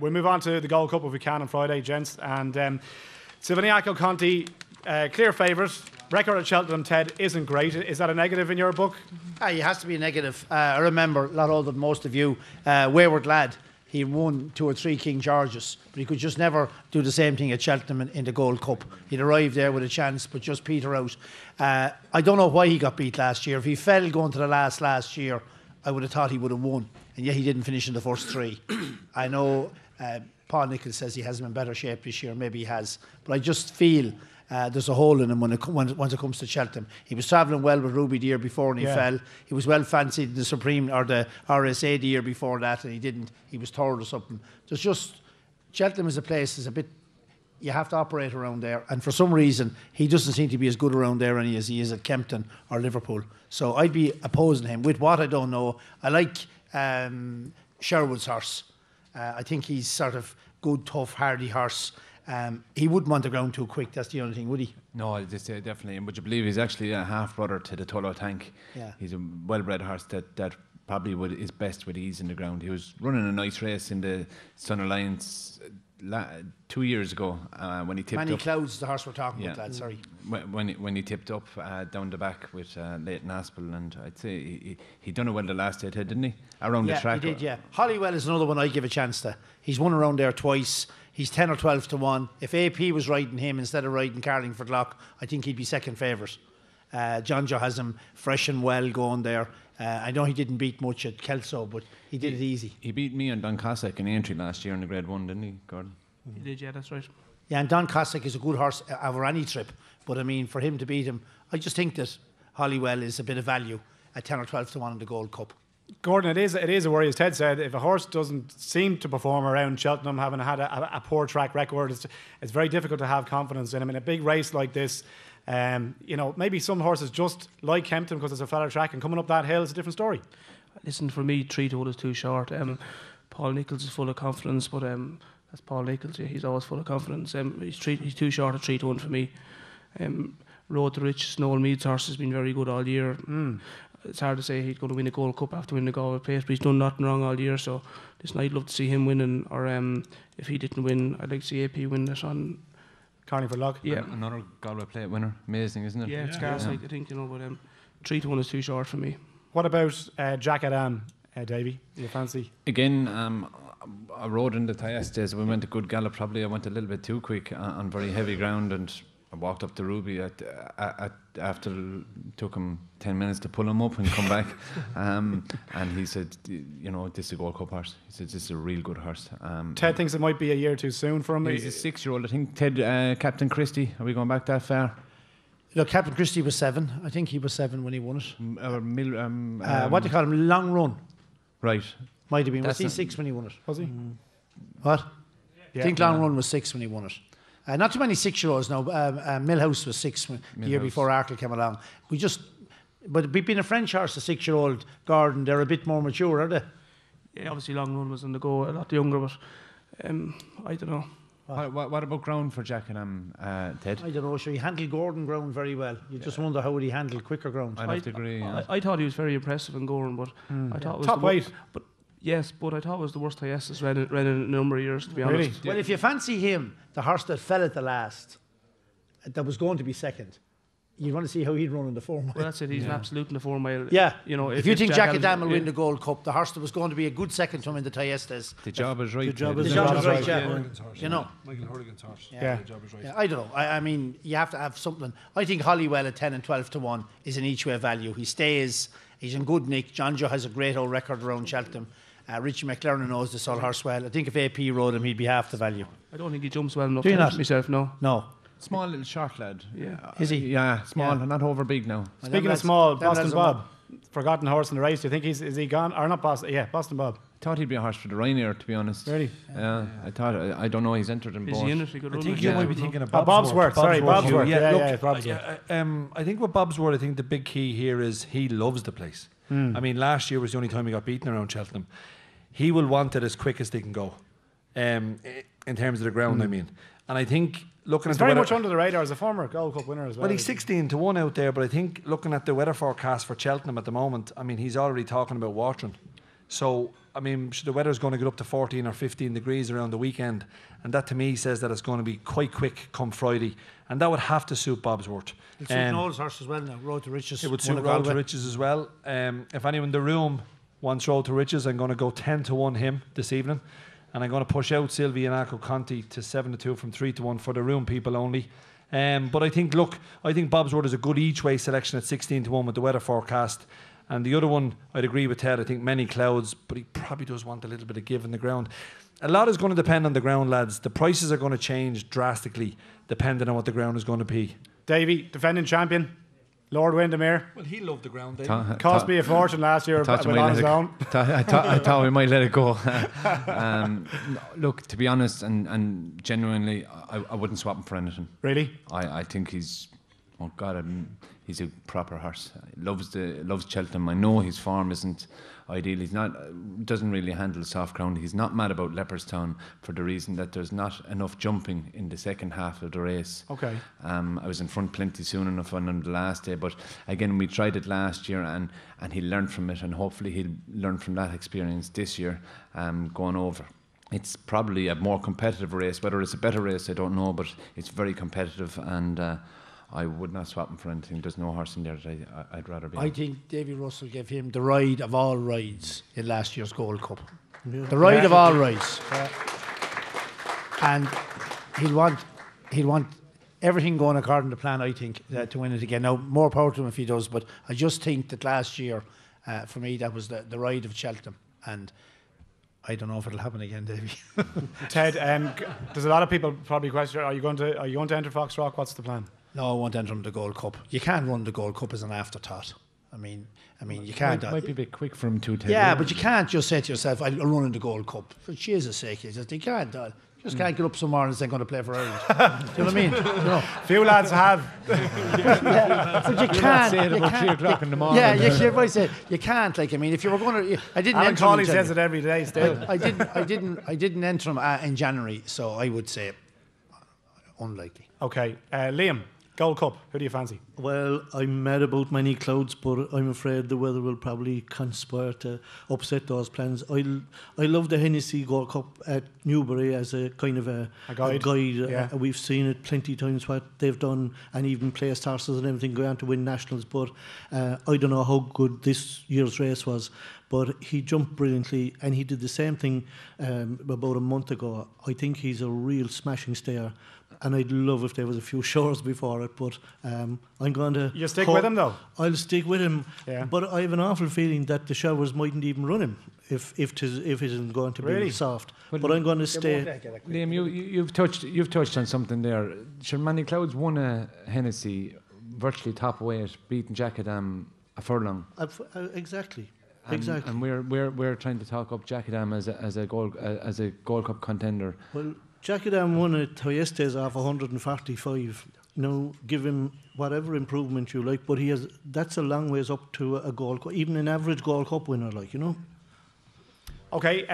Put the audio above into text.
We'll move on to the Gold Cup if we can on Friday, gents. And Silviniaco Conti, clear favourite. Record at Cheltenham, Ted, isn't great. Is that a negative in your book? It has to be a negative. I remember, a lot older than most of you, wayward lad. He won 2 or 3 King Georges, but he could just never do the same thing at Cheltenham in the Gold Cup. He'd arrive there with a chance, but just peter out. I don't know why he got beat last year. If he fell going to the last year, I would have thought he would have won, and yet he didn't finish in the first 3. I know Paul Nicholls says he has him in better shape this year. Maybe he has, but I just feel there's a hole in him once it comes to Cheltenham. He was travelling well with Ruby the year before and he fell. He was well fancied in the Supreme or the RSA the year before that and he didn't. He was third or something. There's just Cheltenham is a place. Is a bit. You have to operate around there, and for some reason he doesn't seem to be as good around there as he is at Kempton or Liverpool. So I'd be opposing him with what I don't know. I like Sherwood's horse. I think he's sort of good, tough, hardy horse. He wouldn't want the ground too quick. That's the only thing, would he? No, definitely. And would you believe he's actually a half brother to the Tullow Tank? Yeah. He's a well-bred horse that probably is best with ease in the ground. He was running a nice race in the Sun Alliance 2 years ago when he tipped up. Manny Clouds, the horse we're talking about, lad. Sorry. When he tipped up down the back with Leighton Aspel, and I'd say he done it well the last day, didn't he? Around the track. Yeah, he did. Yeah. Hollywell is another one I give a chance to. He's won around there twice. He's 10 or 12 to 1. If AP was riding him instead of riding Carlingford Lock, I think he'd be second favourite. John Joe has him fresh and well going there. I know he didn't beat much at Kelso, but he did it easy. He beat me and Don Cossack in the entry last year in the Grade 1, didn't he, Gordon? He did, yeah, that's right. Yeah, and Don Cossack is a good horse over any trip. But I mean, for him to beat him, I just think that Hollywell is a bit of value at 10 or 12 to 1 in the Gold Cup. Gordon, it is a worry, as Ted said. If a horse doesn't seem to perform around Cheltenham, having had a poor track record, it's very difficult to have confidence in him. In a big race like this, maybe some horses just like Kempton because it's a flatter track, and coming up that hill is a different story. Listen, for me, 3 to 1 is too short. Paul Nicholls is full of confidence, but that's Paul Nicholls. Yeah, he's always full of confidence. He's too short at 3 to 1 for me. Road to Rich, Snowell Mead's horse has been very good all year. It's hard to say he's going to win a Gold Cup after winning the Galway Plate, but he's done nothing wrong all year. So listen, I'd love to see him winning, or if he didn't win, I'd like to see AP win it on Carlingford Lock. Yeah, another Galway Plate winner. Amazing, isn't it? Yeah, it's gas. I think but 3 to 1 is too short for me. What about Djakadam, Davy? Do you fancy? Again, I rode in the Thyestes. We went a good gallop. Probably I went a little bit too quick on very heavy ground, and I walked up to Ruby after took him 10 minutes to pull him up and come back. And he said, this is a Gold Cup horse. He said, this is a real good horse. Ted thinks it might be a year too soon for him. He's a 6-year-old. I think Ted, Captain Christie, are we going back that far? Look, Captain Christie was 7. I think he was 7 when he won it. What do you call him? Long Run. Right. Might have been. Was he 6 when he won it? Was he? What? I think Long Run was 6 when he won it. Not too many 6-year-olds now. Millhouse was 6 the year before Arkle came along. But being a French horse, a 6-year-old Gordon, they're a bit more mature, are they? Yeah, obviously Long Run was on the go, a lot younger, but I don't know. What about ground for Djakadam, Ted? I don't know. Sure, he handled Gordon ground very well. You just wonder how would he handle quicker ground. I'd have to agree. I thought he was very impressive in Gordon, but I thought it was top weight. Yes, but I thought it was the worst Thyestes ran in a number of years, to be honest. Well, if you fancy him, the horse that fell at the last, that was going to be second, you want to see how he'd run in the 4 mile. Well, that's it. He's an absolute in the 4 mile. Yeah. If you think Djakadam will win the Gold Cup, the horse that was going to be a good second to him in the Thyestes. The job is right. The job is right, yeah. Michael Horligan's horse. Yeah. The job is right. Yeah, I don't know. I mean, you have to have something. I think Hollywell at 10 and 12 to 1 is an each way value. He stays. He's in good nick. John Joe has a great old record around Cheltenham. Richie McLaren knows this old horse well. I think if AP rode him, he'd be half the value. I don't think he jumps well enough. Do you not? Myself, no. No. Small little short lad. Yeah. Is he? Yeah, small, not over big now. Speaking of small, Boston Bob, forgotten horse in the race. Do you think is he gone or not? Boston? Yeah, Boston Bob. I thought he'd be a horse for the Ryanair, to be honest. Really? Yeah. I don't know. He's entered in both. Is he in it? I think you might be thinking of Bobsworth. Sorry, Bobsworth. Yeah, Bobsworth. I think with Bobsworth, I think the big key here is he loves the place. I mean, last year was the only time he got beaten around Cheltenham. He will want it as quick as they can go, in terms of the ground. I mean, and I think looking he's at very much under the radar as a former Gold Cup winner as well. Well, he's 16 to 1 out there, but I think looking at the weather forecast for Cheltenham at the moment, I mean, he's already talking about watering. So I mean, the weather's going to get up to 14 or 15 degrees around the weekend, and that to me says that it's going to be quite quick come Friday, and that would have to suit Bobsworth. It'll suit Noel's horse as well now, Road to Riches. It would suit Road to Riches as well. If anyone in the room wants Road to Riches, I'm going to go 10-1 him this evening, and I'm going to push out Silviniaco Conti to 7-2 from 3-1 for the room people only. But I think Bobsworth is a good each way selection at 16-1 with the weather forecast. And the other one, I'd agree with Ted. I think many clouds, but he probably does want a little bit of give in the ground. A lot is going to depend on the ground, lads. The prices are going to change drastically depending on what the ground is going to be. Davy, defending champion, Lord Windermere. Well, he loved the ground, Davy. Cost me a fortune last year. I thought we might let it go. Look, to be honest and genuinely, I wouldn't swap him for anything. Really? I think he's, oh God, he's a proper horse. Loves Cheltenham. I know his form isn't ideal. He's doesn't really handle soft ground. He's not mad about Leopardstown for the reason that there's not enough jumping in the second half of the race. Okay. I was in front plenty soon enough on the last day, but again, we tried it last year and he learned from it, and hopefully he'll learn from that experience this year, going over. It's probably a more competitive race. Whether it's a better race, I don't know, but it's very competitive, and I would not swap him for anything. There's no horse in there that I'd rather be. I think Davy Russell gave him the ride of all rides in last year's Gold Cup. Yeah. The ride of all rides. And he'll want everything going according to plan, I think, to win it again. Now, more power to him if he does, but I just think that last year, for me, that was the ride of Cheltenham. And I don't know if it'll happen again, Davy. Ted, there's a lot of people probably question, are you going to enter Foxrock? What's the plan? No, I won't enter the Gold Cup. You can't run the Gold Cup as an afterthought. I mean, you can't. Might be a bit quick for him to take. Yeah, but you can't just say to yourself, "I'll run in the Gold Cup." For Jesus' sake, you can't. You just can't get up some mornings and going to play for Ireland. Do you know what I mean? No. Few lads have. Yeah, but you can't. Say it about 3 o'clock in the morning. Yeah, everybody said you can't. Like, I mean, if you were going to, I didn't. Alan Cawley says it every day. Still, I didn't enter him in January, so I would say unlikely. Okay, Liam. Gold Cup, who do you fancy? Well, I'm mad about many clouds, but I'm afraid the weather will probably conspire to upset those plans. I love the Hennessy Gold Cup at Newbury as a kind of a guide. Yeah. We've seen it plenty times what they've done, and even placed horses and everything going on to win nationals. But I don't know how good this year's race was, but he jumped brilliantly, and he did the same thing about a month ago. I think he's a real smashing stayer. And I'd love if there was a few showers before it, but I'm going to... You stick with him, though? I'll stick with him, yeah. But I have an awful feeling that the showers mightn't even run him if it isn't going to be soft. But I'm going to stay... Liam, you've touched on something there. Sure, Manny Clouds won a Hennessy virtually top weight, beating Djakadam a furlong. Exactly. And we're trying to talk up Djakadam as a Gold Cup contender. Well, Djakadam won at Yesterday's off 145. Now, give him whatever improvement you like, but that's a long ways up to a Gold Cup, even an average Gold Cup winner, like, you know. Okay,